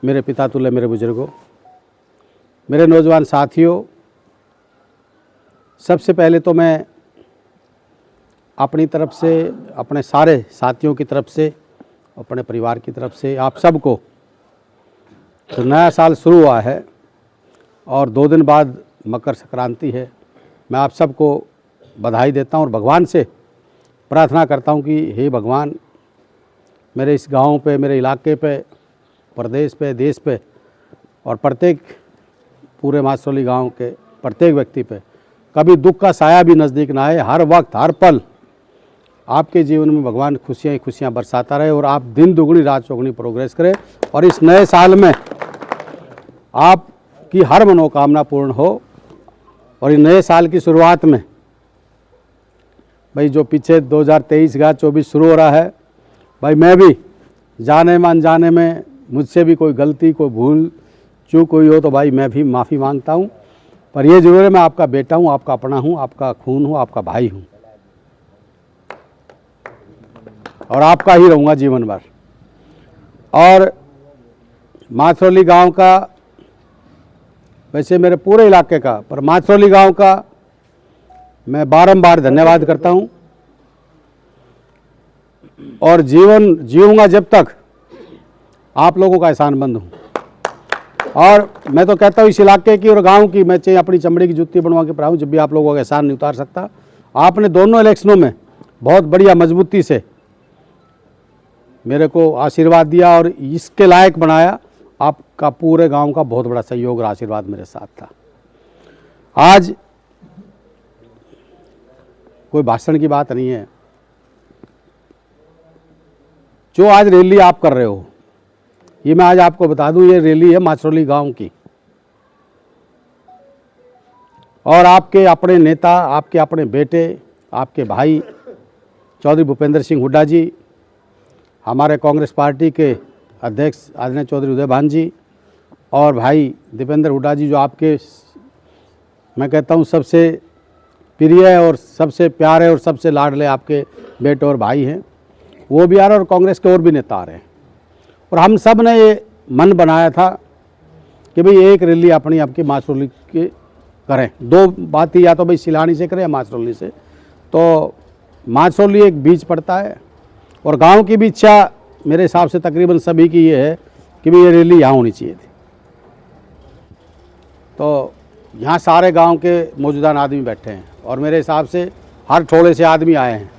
मेरे पिता तुल्य मेरे बुजुर्गों, मेरे नौजवान साथियों, सबसे पहले तो मैं अपनी तरफ से, अपने सारे साथियों की तरफ से, अपने परिवार की तरफ से आप सबको, तो नया साल शुरू हुआ है और 2 दिन बाद मकर संक्रांति है, मैं आप सबको बधाई देता हूं और भगवान से प्रार्थना करता हूं कि हे भगवान, मेरे इस गांव पे, मेरे इलाके पे, प्रदेश पे, देश पे और प्रत्येक पूरे मासरौली गांव के प्रत्येक व्यक्ति पे कभी दुख का साया भी नज़दीक ना आए। हर वक्त, हर पल आपके जीवन में भगवान खुशियाँ ही खुशियाँ बरसाता रहे और आप दिन दुगनी रात चौगुनी प्रोग्रेस करें और इस नए साल में आपकी हर मनोकामना पूर्ण हो। और इस नए साल की शुरुआत में भाई जो पीछे 2023 का 24 शुरू हो रहा है, भाई मैं भी जाने में अनजाने में मुझसे भी कोई गलती, कोई भूल चूक हुई हो तो भाई मैं भी माफ़ी मांगता हूँ। पर ये जरूर है मैं आपका बेटा हूँ, आपका अपना हूँ, आपका खून हूँ, आपका भाई हूँ और आपका ही रहूँगा जीवन भर। और मासरौली गांव का, वैसे मेरे पूरे इलाके का, पर मासरौली गांव का मैं बारंबार धन्यवाद करता हूँ और जीवन जीऊँगा जब तक आप लोगों का एहसानमंद हूँ। और मैं तो कहता हूँ इस इलाके की और गांव की मैं चाहे अपनी चमड़ी की जूती बनवा के पढ़ाऊँ, जब भी आप लोगों का एहसान नहीं उतार सकता। आपने दोनों इलेक्शनों में बहुत बढ़िया मजबूती से मेरे को आशीर्वाद दिया और इसके लायक बनाया। आपका पूरे गांव का बहुत बड़ा सहयोग और आशीर्वाद मेरे साथ था। आज कोई भाषण की बात नहीं है, जो आज रैली आप कर रहे हो, ये मैं आज आपको बता दूं, ये रैली है मासरौली गांव की और आपके अपने नेता, आपके अपने बेटे, आपके भाई चौधरी भूपेंद्र सिंह हुड्डा जी, हमारे कांग्रेस पार्टी के अध्यक्ष आदरणीय चौधरी उदय भान जी और भाई दीपेंद्र हुड्डा जी, जो आपके मैं कहता हूँ सबसे प्रिय और सबसे प्यारे और सबसे लाडले आपके बेटे और भाई हैं, वो भी आ रहे हैं और कांग्रेस के और भी नेता आ रहे हैं। और हम सब ने ये मन बनाया था कि भाई एक रैली अपनी आपकी मासरौली की करें। 2 बातें, या तो भाई सिलानी से करें या मासरौली से। तो मासरौली एक बीच पड़ता है और गांव की भी इच्छा मेरे हिसाब से तकरीबन सभी की ये है कि भाई ये रैली यहाँ होनी चाहिए थी। तो यहाँ सारे गांव के मौजूदा आदमी बैठे हैं और मेरे हिसाब से हर थोड़े से आदमी आए हैं।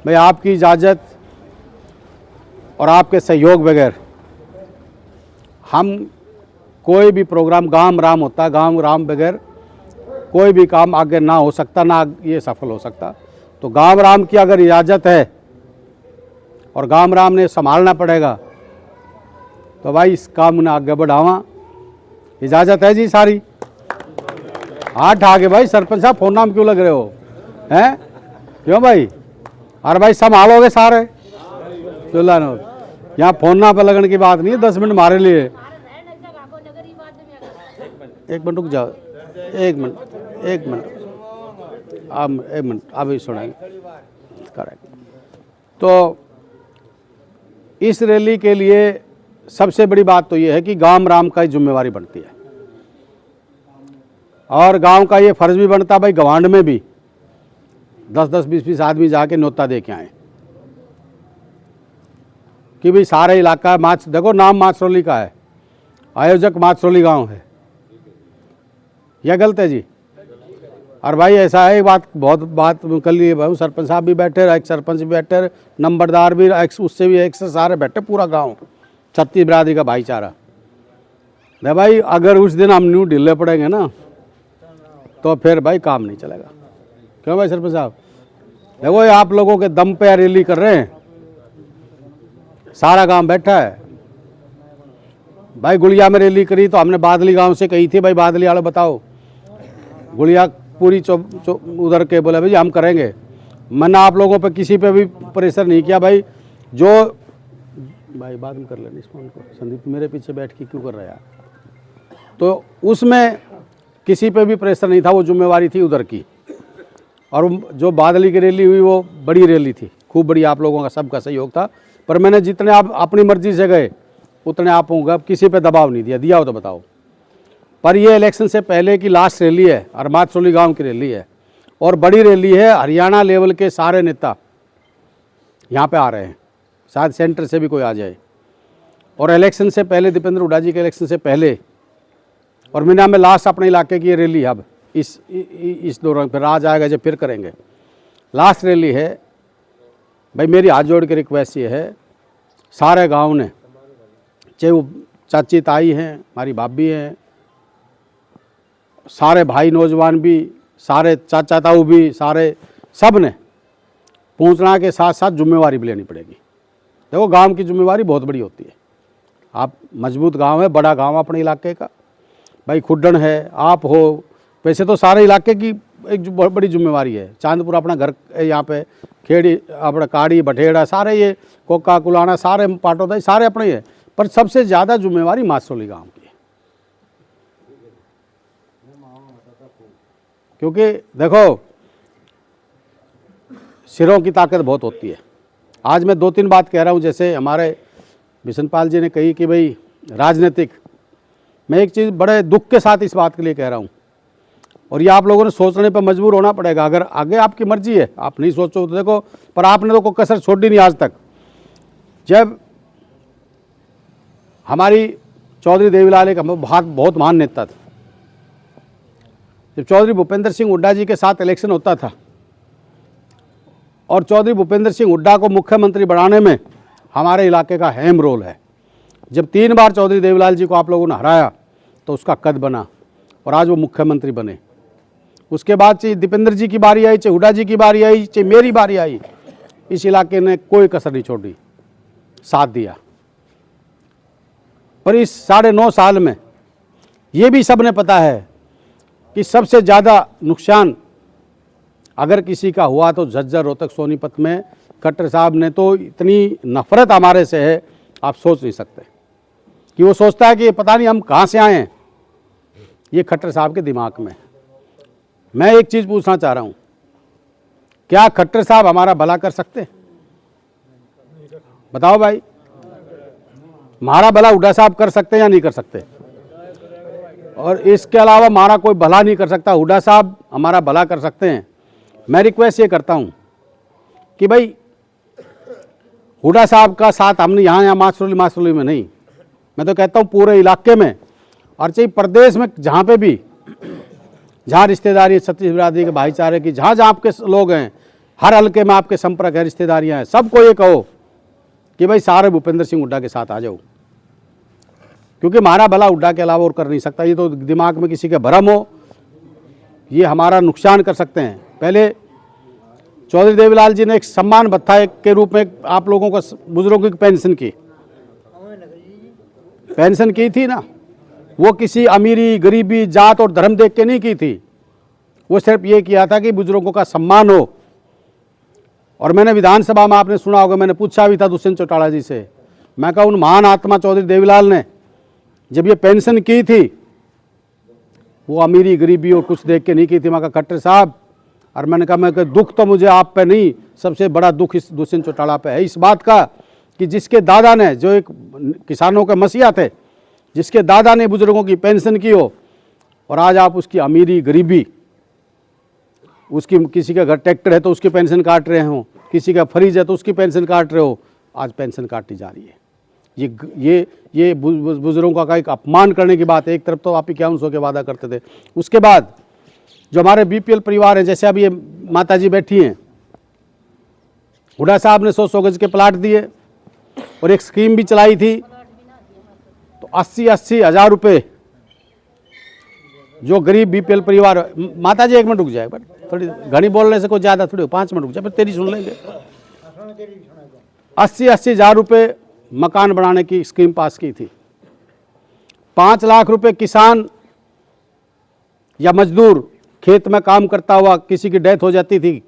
भाई आपकी इजाज़त और आपके सहयोग बगैर हम कोई भी प्रोग्राम, गांव राम होता, गांव राम बगैर कोई भी काम आगे ना हो सकता, ना ये सफल हो सकता। तो गांव राम की अगर इजाज़त है और गांव राम ने संभालना पड़ेगा तो भाई इस काम ने आगे बढ़ावा। इजाज़त है जी सारी? हाथ आगे भाई। सरपंच साहब फोन नाम क्यों लग रहे हो हैं? क्यों भाई? अरे भाई संभालोगे सारे? चुल्ला नो यहाँ फोन ना पे लगने की बात नहीं है। 10 मिनट हमारे लिए। एक मिनट रुक जाओ, एक मिनट अभी सुनाएंगे। करेक्ट। तो इस रैली के लिए सबसे बड़ी बात तो ये है कि गांव राम का जिम्मेवारी बनती है और गांव का ये फर्ज भी बनता है भाई गवांड में भी 10-10, 20-20 आदमी जाके न्योता दे के आए कि भाई सारे इलाका देखो नाम मासरौली का है, आयोजक मासरौली गांव है। यह गलत है जी? और भाई ऐसा है, बहुत बात कर लिए भाई, सरपंच साहब भी बैठे, एक्स सरपंच भी बैठे, नंबरदार भी एक्स, उससे भी एक्स, सारे बैठे, पूरा गांव, 36 बिरादरी का भाईचारा। नहीं भाई, अगर उस दिन हम न्यू ढीले पड़ेंगे ना तो फिर भाई काम नहीं चलेगा। क्यों भाई सरपंच साहब? देखो ये आप लोगों के दम पे रैली कर रहे हैं, सारा गांव बैठा है। भाई गुड़िया में रैली करी तो हमने बादली गांव से कही थी, भाई बादली वाले बताओ, गुड़िया पूरी उधर के बोले भाई हम करेंगे। मैंने आप लोगों पे किसी पे भी प्रेशर नहीं किया भाई। जो भाई बाद में कर लेना इस फोन को, संदीप मेरे पीछे बैठ के क्यों कर रहा है यार? तो उसमें किसी पे भी प्रेशर नहीं था, वो जिम्मेवारी थी उधर की। और जो बादली की रैली हुई वो बड़ी रैली थी, खूब बड़ी, आप लोगों का सबका सहयोग था। पर मैंने जितने आप अपनी मर्जी से गए, उतने आप होंगे। अब किसी पे दबाव नहीं दिया, दिया हो तो बताओ। पर ये इलेक्शन से पहले की लास्ट रैली है और मातसोली गांव की रैली है और बड़ी रैली है। हरियाणा लेवल के सारे नेता यहाँ पे आ रहे हैं, शायद सेंटर से भी कोई आ जाए। और इलेक्शन से पहले, दीपेंद्र हुड्डा जी के इलेक्शन से पहले और मीना में लास्ट अपने इलाके की ये रैली, अब इस दौरान फिर आज आएगा जब फिर करेंगे, लास्ट रैली है। भाई मेरी हाथ जोड़ के रिक्वेस्ट ये है, सारे गांव ने, चाहे वो चाची ताई हैं, हमारी भाभी हैं, सारे भाई नौजवान भी, सारे चाचा ताऊ भी, सारे सब ने पहुँचना के साथ साथ जिम्मेवारी भी लेनी पड़ेगी। देखो गांव की जिम्मेवारी बहुत बड़ी होती है। आप मजबूत गांव है, बड़ा गांव अपने इलाके का, भाई खुड्डन है, आप हो, वैसे तो सारे इलाके की एक बहुत बड़ी जिम्मेवारी है। चांदपुर अपना घर है, यहाँ पे खेड़ी, अपना काड़ी, बठेड़ा, सारे ये कोका कुलाना, सारे पाटोदा, सारे अपने ही है। पर सबसे ज़्यादा जिम्मेवारी मातसोली गांव की है, क्योंकि देखो सिरों की ताकत बहुत होती है। आज मैं 2-3 बात कह रहा हूँ, जैसे हमारे बिशनपाल जी ने कही कि भाई राजनीतिक, मैं एक चीज़ बड़े दुख के साथ इस बात के लिए कह रहा हूँ और ये आप लोगों ने सोचने पर मजबूर होना पड़ेगा। अगर आगे आपकी मर्जी है, आप नहीं सोचो तो देखो, पर आपने तो कोई कसर छोड़ी नहीं आज तक। जब हमारी चौधरी देवीलाल एक बहुत महान नेता थे, जब चौधरी भूपेंद्र सिंह हुड्डा जी के साथ इलेक्शन होता था और चौधरी भूपेंद्र सिंह हुड्डा को मुख्यमंत्री बनाने में हमारे इलाके का अहम रोल है। जब 3 बार चौधरी देवीलाल जी को आप लोगों ने हराया तो उसका कद बना और आज वो मुख्यमंत्री बने। उसके बाद चाहे दीपेंद्र जी की बारी आई, चाहे हुड्डा जी की बारी आई, चाहे मेरी बारी आई, इस इलाके ने कोई कसर नहीं छोड़ी, साथ दिया। पर इस 9.5 साल में ये भी सबने पता है कि सबसे ज़्यादा नुकसान अगर किसी का हुआ तो झज्जर, रोहतक, सोनीपत में खट्टर साहब ने तो इतनी नफरत हमारे से है, आप सोच नहीं सकते। कि वो सोचता है कि पता नहीं हम कहाँ से आए हैं, ये खट्टर साहब के दिमाग में। मैं एक चीज़ पूछना चाह रहा हूँ, क्या खट्टर साहब हमारा भला कर सकते हैं? बताओ भाई, हमारा भला हुड्डा साहब कर सकते हैं या नहीं कर सकते? और इसके अलावा हमारा कोई भला नहीं कर सकता, हुड्डा साहब हमारा भला कर सकते हैं। मैं रिक्वेस्ट ये करता हूँ कि भाई हुड्डा साहब का साथ हमने यहाँ मातसोली में नहीं, मैं तो कहता हूँ पूरे इलाके में और चाहे प्रदेश में, जहाँ पे भी, जहाँ रिश्तेदारी छत्तीस बिरादरी के भाईचारे की, जहाँ जहाँ आपके लोग हैं, हर हल्के में आपके संपर्क है, रिश्तेदारियाँ हैं, सबको ये कहो कि भाई सारे भूपेंद्र सिंह हुड्डा के साथ आ जाओ, क्योंकि हमारा भला हुड्डा के अलावा और कर नहीं सकता। ये तो दिमाग में किसी के भरम हो, ये हमारा नुकसान कर सकते हैं। पहले चौधरी देवीलाल जी ने एक सम्मान भत्ता के रूप में आप लोगों को, बुजुर्गों की पेंशन की थी ना, वो किसी अमीरी, गरीबी, जात और धर्म देख के नहीं की थी, वो सिर्फ ये किया था कि बुजुर्गों का सम्मान हो। और मैंने विधानसभा में, आपने सुना होगा, मैंने पूछा भी था दुष्यंत चौटाला जी से, मैं कहा उन महान आत्मा चौधरी देवीलाल ने जब ये पेंशन की थी, वो अमीरी, गरीबी और कुछ देख के नहीं की थी। मैं कहा खट्टर साहब, और मैंने कहा, मैं दुख तो मुझे आप पे नहीं, सबसे बड़ा दुख इस दुष्यंत चौटाला पे है, इस बात का कि जिसके दादा ने, जो एक किसानों के मसीहा थे, जिसके दादा ने बुजुर्गों की पेंशन की हो, और आज आप उसकी अमीरी, गरीबी, उसकी, किसी का घर ट्रैक्टर है तो उसकी पेंशन काट रहे हो, किसी का फ्रिज है तो उसकी पेंशन काट रहे हो, आज पेंशन काटी जा रही है। ये बुजुर्गों का एक अपमान करने की बात है। एक तरफ तो आप 5100 के वादा करते थे, उसके बाद जो हमारे बीपीएल परिवार हैं, जैसे अब ये माता जी बैठी हैं, हुड्डा साहब ने 100 गज के प्लाट दिए और एक स्कीम भी चलाई थी, तो 80 हज़ार रुपये जो गरीब बीपीएल परिवार, माता जी 1 मिनट रुक जाए, बट थोड़ी घनी बोलने से कोई ज़्यादा थोड़ी, 5 मिनट रुक जाए, फिर तेरी सुन लेंगे। 80 हज़ार रुपये मकान बनाने की स्कीम पास की थी। 5 लाख रुपए किसान या मजदूर खेत में काम करता हुआ किसी की डेथ हो जाती थी,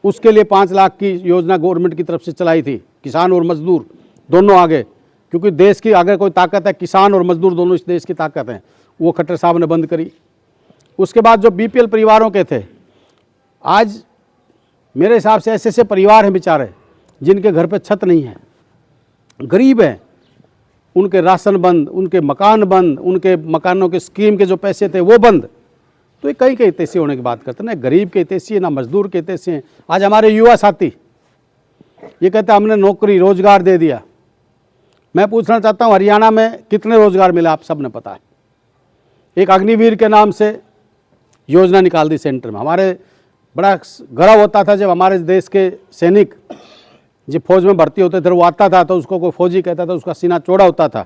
उसके लिए 5 लाख की योजना गवर्नमेंट की तरफ से चलाई थी। किसान और मजदूर दोनों आगे, क्योंकि देश की अगर कोई ताकत है, किसान और मजदूर दोनों इस देश की ताकत हैं, वो खट्टर साहब ने बंद करी। उसके बाद जो बीपीएल परिवारों के थे, आज मेरे हिसाब से ऐसे परिवार हैं बेचारे जिनके घर पे छत नहीं है, गरीब हैं, उनके राशन बंद, उनके मकान बंद, उनके मकानों के स्कीम के जो पैसे थे वो बंद। तो ये कई हितैषी होने की बात करते हैं, ना गरीब के हितैषी है, ना मजदूर के हितैषी हैं। आज हमारे युवा साथी ये कहते हैं हमने नौकरी रोजगार दे दिया। मैं पूछना चाहता हूँ हरियाणा में कितने रोजगार मिले आप सब ने पता है। एक अग्निवीर के नाम से योजना निकाल दी सेंटर में। हमारे बड़ा गर्व होता था जब हमारे देश के सैनिक जब फौज में भर्ती होते थे, वो आता था तो उसको कोई फौजी कहता था, उसका सीना चौड़ा होता था।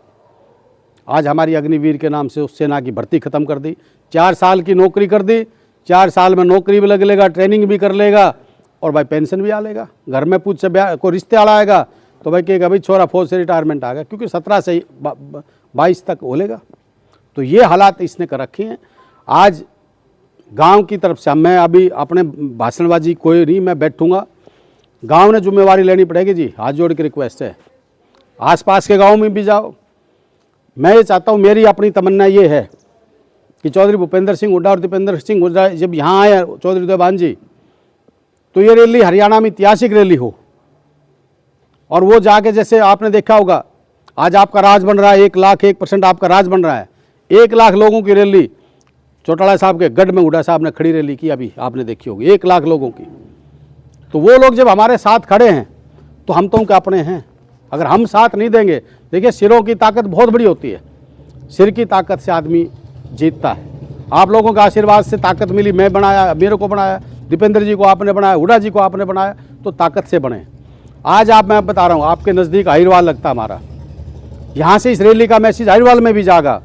आज हमारी अग्निवीर के नाम से उस सेना की भर्ती खत्म कर दी, 4 साल की नौकरी कर दी। 4 साल में नौकरी भी लग लेगा, ट्रेनिंग भी कर लेगा और भाई पेंशन भी आ लेगा। घर में पूछ से कोई रिश्ते वाला आएगा तो भाई कहेगा भाई छोरा फौज से रिटायरमेंट आ गया, क्योंकि 17 से 22 तक बोलेगा। तो ये हालात इसने कर रखे हैं। आज गांव की तरफ से मैं अभी अपने भाषणबाजी कोई नहीं, मैं बैठूंगा, गांव ने जिम्मेवारी लेनी पड़ेगी जी। हाथ जोड़ के रिक्वेस्ट है, आसपास के गांव में भी जाओ। मैं ये चाहता हूँ, मेरी अपनी तमन्ना ये है कि चौधरी भूपेंद्र सिंह हुड्डा और दीपेंद्र सिंह हुड्डा जब यहाँ आए, चौधरी देवान जी, तो ये रैली हरियाणा में ऐतिहासिक रैली हो। और वो जाके, जैसे आपने देखा होगा आज आपका राज बन रहा है, 1,01% आपका राज बन रहा है। 1 लाख लोगों की रैली चौटाला साहब के गढ़ में हुड्डा साहब ने खड़ी रैली की, अभी आपने देखी होगी, 1 लाख लोगों की। तो वो लोग जब हमारे साथ खड़े हैं तो हम तो उनके अपने हैं। अगर हम साथ नहीं देंगे, देखिए सिरों की ताकत बहुत बड़ी होती है, सिर की ताकत से आदमी जीतता है। आप लोगों के आशीर्वाद से ताकत मिली, मैं बनाया, मेरे को बनाया, दीपेंद्र जी को आपने बनाया, हुड्डा जी को आपने बनाया, तो ताकत से बने। आज मैं बता रहा हूँ, आपके नज़दीक अहिरवाल लगता हमारा, यहाँ से इस रैली का मैसेज अहिरवाल में भी जाएगा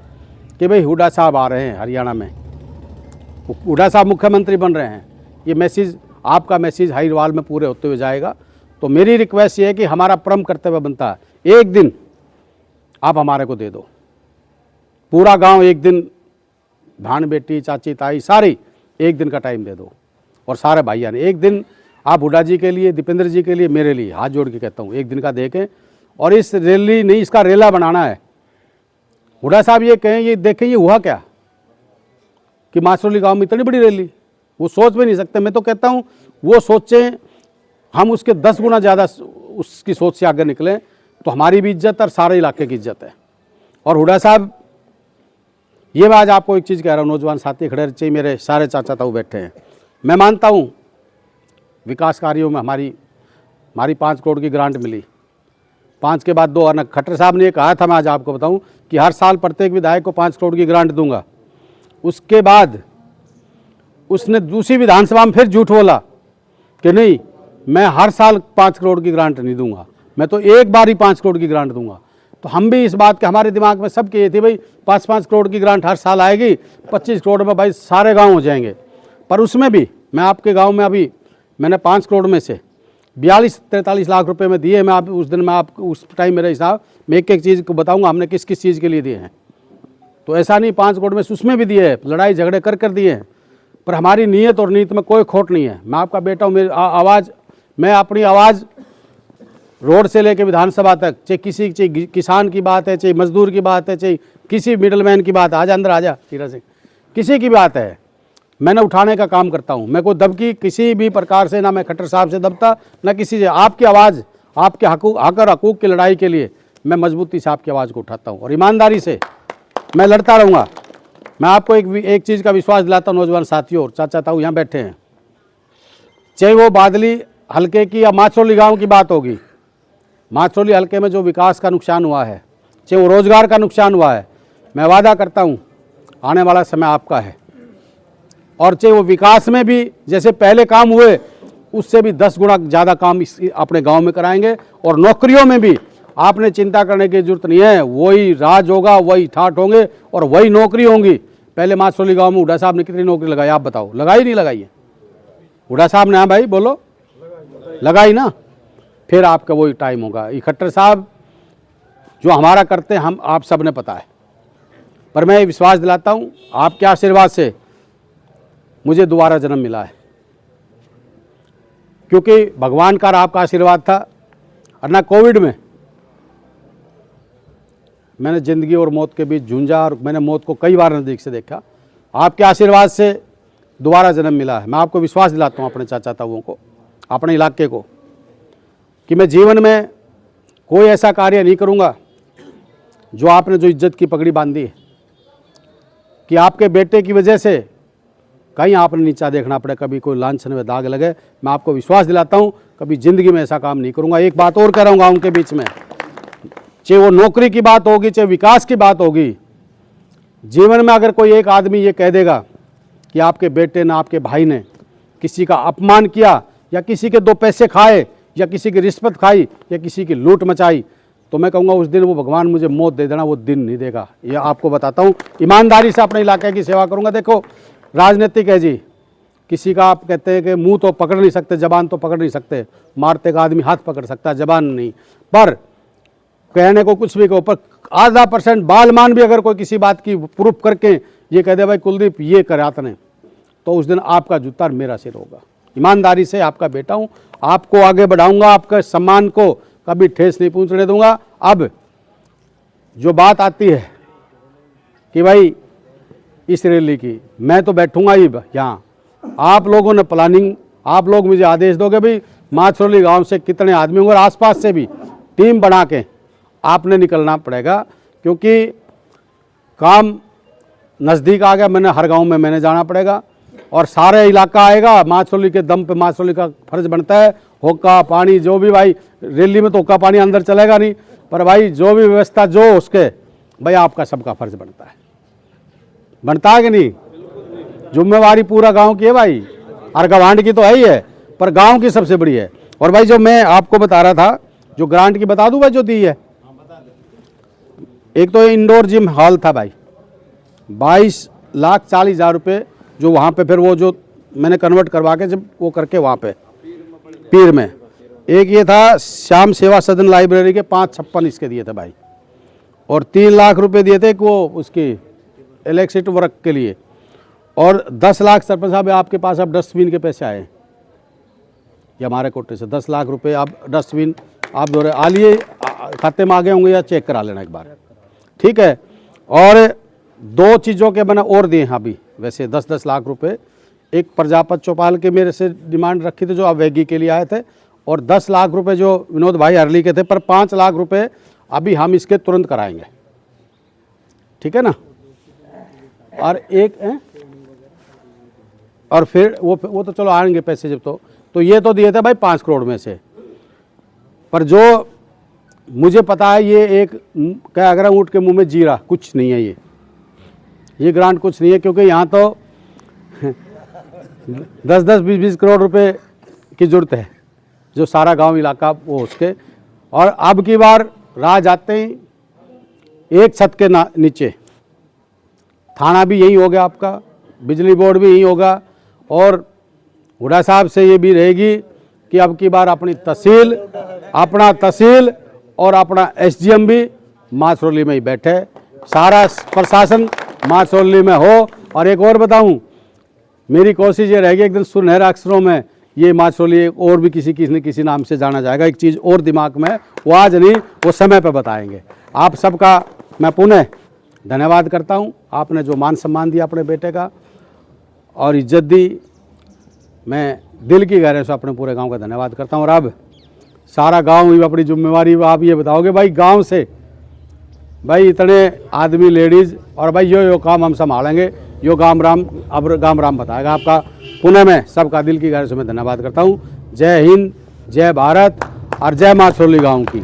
कि भाई हुड्डा साहब आ रहे हैं हरियाणा में, हुड्डा साहब मुख्यमंत्री बन रहे हैं। ये मैसेज, आपका मैसेज अहिरवाल में पूरे होते हुए जाएगा। तो मेरी रिक्वेस्ट ये है कि हमारा परम कर्तव्य बनता है, एक दिन आप हमारे को दे दो, पूरा गांव एक दिन, भान बेटी चाची ताई सारी एक दिन का टाइम दे दो। और सारे भाइयों ने एक दिन आप हुड्डा जी के लिए, दीपेंद्र जी के लिए, मेरे लिए हाथ जोड़ के कहता हूँ, एक दिन का देखें। और इस रैली नहीं, इसका रेला बनाना है। हुड्डा साहब ये कहें, ये देखें ये हुआ क्या कि मासरोली गांव में इतनी बड़ी रैली, वो सोच भी नहीं सकते। मैं तो कहता हूँ वो सोचें, हम उसके 10 गुना ज़्यादा उसकी सोच से आगे निकलें तो हमारी भी इज्जत और सारे इलाके की इज्जत है। और हुड्डा साहब, ये मैं आज आपको एक चीज़ कह रहा हूँ, नौजवान साथी खड़े चाहिए, मेरे सारे चाचा ताऊ बैठे हैं। मैं मानता हूँ विकास कार्यों में हमारी 5 करोड़ की ग्रांट मिली, 5 के बाद 2 आना। खट्टर साहब ने ये कहा था, मैं आज आपको बताऊं कि हर साल प्रत्येक विधायक को 5 करोड़ की ग्रांट दूंगा। उसके बाद उसने दूसरी विधानसभा में फिर झूठ बोला कि नहीं, मैं हर साल 5 करोड़ की ग्रांट नहीं दूंगा, मैं तो एक बार ही 5 करोड़ की ग्रांट दूंगा। तो हम भी इस बात के, हमारे दिमाग में सबके ये थी भाई 5-5 करोड़ की ग्रांट हर साल आएगी, 25 करोड़ में भाई सारे गाँव हो जाएंगे। पर उसमें भी मैं आपके गाँव में अभी मैंने 5 करोड़ में से 42-43 लाख रुपए में दिए। मैं आप उस दिन, मैं आप उस टाइम मेरे हिसाब में एक चीज़ को बताऊंगा हमने किस किस चीज़ के लिए दिए हैं। तो ऐसा नहीं 5 करोड़ में उसमें भी दिए हैं, लड़ाई झगड़े कर दिए हैं, पर हमारी नीयत और नीयत में कोई खोट नहीं है। मैं आपका बेटा हूँ, मेरी आवाज़, मैं अपनी आवाज़ रोड से लेकर विधानसभा तक, चाहे किसान की बात है, चाहे मजदूर की बात है, चाहे किसी मिडलमैन की बात है, आजा अंदर आजा हीरा सिंह, किसी की बात है, मैंने उठाने का काम करता हूं। मैं कोई दबकी किसी भी प्रकार से, ना मैं खट्टर साहब से दबता, ना किसी से। आपकी आवाज़, आपके हक और हकूक़ की लड़ाई के लिए मैं मजबूती से आपकी आवाज़ को उठाता हूं और ईमानदारी से मैं लड़ता रहूँगा। मैं आपको एक चीज़ का विश्वास दिलाता हूँ, नौजवान साथियों और चाचा ताऊ यहाँ बैठे हैं, चाहे वो बादली हल्के की या माछरोली गाँव की बात होगी, माछरोली हल्के में जो विकास का नुकसान हुआ है, चाहे वो रोज़गार का नुकसान हुआ है, मैं वादा करता हूँ आने वाला समय आपका है। और चाहे वो विकास में भी जैसे पहले काम हुए, उससे भी 10 गुना ज़्यादा काम अपने गांव में कराएंगे। और नौकरियों में भी आपने चिंता करने की जरूरत नहीं है, वही राज होगा, वही ठाठ होंगे और वही नौकरी होंगी। पहले माछरोली गांव में हुड्डा साहब ने कितनी नौकरी लगाई, आप बताओ, लगाई नहीं लगाई है? हुड्डा साहब ने, हाँ भाई बोलो, लगाई ना। फिर आपका वही टाइम होगा। खट्टर साहब जो हमारा करते हैं, हम आप सब ने पता है, पर मैं विश्वास दिलाता हूँ आपके आशीर्वाद से मुझे दोबारा जन्म मिला है, क्योंकि भगवान का और आपका आशीर्वाद था। और ना कोविड में मैंने ज़िंदगी और मौत के बीच झूंझा और मैंने मौत को कई बार नज़दीक से देखा। आपके आशीर्वाद से दोबारा जन्म मिला है। मैं आपको विश्वास दिलाता हूँ, अपने चाचा ताऊओं को, अपने इलाके को, कि मैं जीवन में कोई ऐसा कार्य नहीं करूँगा जो आपने जो इज्जत की पगड़ी बांधी है कि आपके बेटे की वजह से कहीं आपने नीचा देखना पड़े, कभी कोई लांछन में दाग लगे, मैं आपको विश्वास दिलाता हूं कभी ज़िंदगी में ऐसा काम नहीं करूंगा। एक बात और कह रहा हूँ गाँव के बीच में, चाहे वो नौकरी की बात होगी, चाहे विकास की बात होगी, जीवन में अगर कोई एक आदमी ये कह देगा कि आपके बेटे ने, आपके भाई ने किसी का अपमान किया या किसी के 2 पैसे खाए या किसी की रिश्वत खाई या किसी की लूट मचाई, तो मैं कहूँगा उस दिन वो भगवान मुझे मौत दे देना, वो दिन नहीं देगा। ये आपको बताता हूँ, ईमानदारी से अपने इलाके की सेवा करूँगा। देखो राजनीतिक है जी, किसी का आप कहते हैं कि मुंह तो पकड़ नहीं सकते, जबान तो पकड़ नहीं सकते, मारते का आदमी हाथ पकड़ सकता है, जबान नहीं। पर कहने को कुछ भी कहो, पर आधा % बालमान भी अगर कोई किसी बात की प्रूफ करके ये कह दे भाई कुलदीप ये करा तने, तो उस दिन आपका जूता मेरा सिर होगा। ईमानदारी से आपका बेटा हूँ, आपको आगे बढ़ाऊंगा, आपके सम्मान को कभी ठेस नहीं पहुंचने दूंगा। अब जो बात आती है कि भाई इस रैली की, मैं तो बैठूंगा ही यहाँ, आप लोगों ने प्लानिंग, आप लोग मुझे आदेश दोगे भाई माछरोली गांव से कितने आदमी होंगे और आसपास से भी टीम बना के आपने निकलना पड़ेगा, क्योंकि काम नज़दीक आ गया। मैंने हर गांव में मैंने जाना पड़ेगा और सारे इलाका आएगा। माछरोली के दम पे माछरोली का फर्ज बनता है, होका पानी जो भी, भाई रैली में तो होका पानी अंदर चलेगा नहीं, पर भाई जो भी व्यवस्था जो उसके, भाई आपका सबका फर्ज बनता है कि नहीं? जिम्मेवारी पूरा गांव की है भाई, और गवांड की तो है ही है, पर गांव की सबसे बड़ी है। और भाई जो मैं आपको बता रहा था, जो ग्रांट की बता दूं भाई जो दी है, एक तो इंडोर जिम हॉल था भाई, 22,40,000 रुपये, जो वहाँ पे फिर वो जो मैंने कन्वर्ट करवा के जब वो करके वहाँ पे पीर में, एक ये था श्याम सेवा सदन लाइब्रेरी के 556 इसके दिए थे भाई, और 3 लाख रुपए दिए थे वो उसकी इलेक्ट्रिसिटी वर्क के लिए, और 10 लाख सरपंच साहब आपके पास अब डस्टबिन के पैसे आए, ये हमारे कोटे से 10 लाख रुपए आप डस्टबिन आप दोरे आ लिए, खाते में आ गए होंगे या चेक करा लेना एक बार, ठीक है। और 2 चीज़ों के मैंने और दिए हैं अभी, वैसे 10-10 लाख रुपए, एक प्रजापत चौपाल के मेरे से डिमांड रखी थी जो अवैगी के लिए आए थे, और 10 लाख रुपए जो विनोद भाई हरली के थे, पर 5 लाख रुपए अभी हम इसके तुरंत कराएंगे, ठीक है ना। और एक है, और फिर वो तो चलो आएंगे पैसे जब, तो ये तो दिए थे भाई 5 करोड़ में से, पर जो मुझे पता है ये एक क्या अगर ऊँट के मुंह में जीरा कुछ नहीं है, ये ग्रांट कुछ नहीं है, क्योंकि यहाँ तो 10-10, 20-20 करोड़ रुपए की जरूरत है, जो सारा गांव इलाका वो उसके। और अब की बार राज आते ही एक छत के नीचे थाना भी यही हो गया आपका, बिजली बोर्ड भी यही होगा, और हुडा साहब से ये भी रहेगी कि अब की बार अपनी तहसील, अपना तहसील और अपना SDM भी माछरोली में ही बैठे, सारा प्रशासन माछरोली में हो। और एक और बताऊं, मेरी कोशिश ये रहेगी एक दिन सुनहरे अक्षरों में ये माछरोली और भी किसी नाम से जाना जाएगा। एक चीज़ और दिमाग में, वो आज नहीं, वो समय पर बताएंगे। आप सबका मैं पुनः धन्यवाद करता हूं, आपने जो मान सम्मान दिया अपने बेटे का और इज्जत दी, मैं दिल की गहराई से अपने पूरे गांव का धन्यवाद करता हूं। और अब सारा गांव अपनी जिम्मेवारी, आप ये बताओगे भाई गांव से भाई इतने आदमी लेडीज़, और भाई यो काम हम संभालेंगे, यो गाम राम बताएगा आपका। पुनः मैं सबका दिल की गहराई से मैं धन्यवाद करता हूँ। जय हिंद, जय भारत और जय माछरोली गाँव की।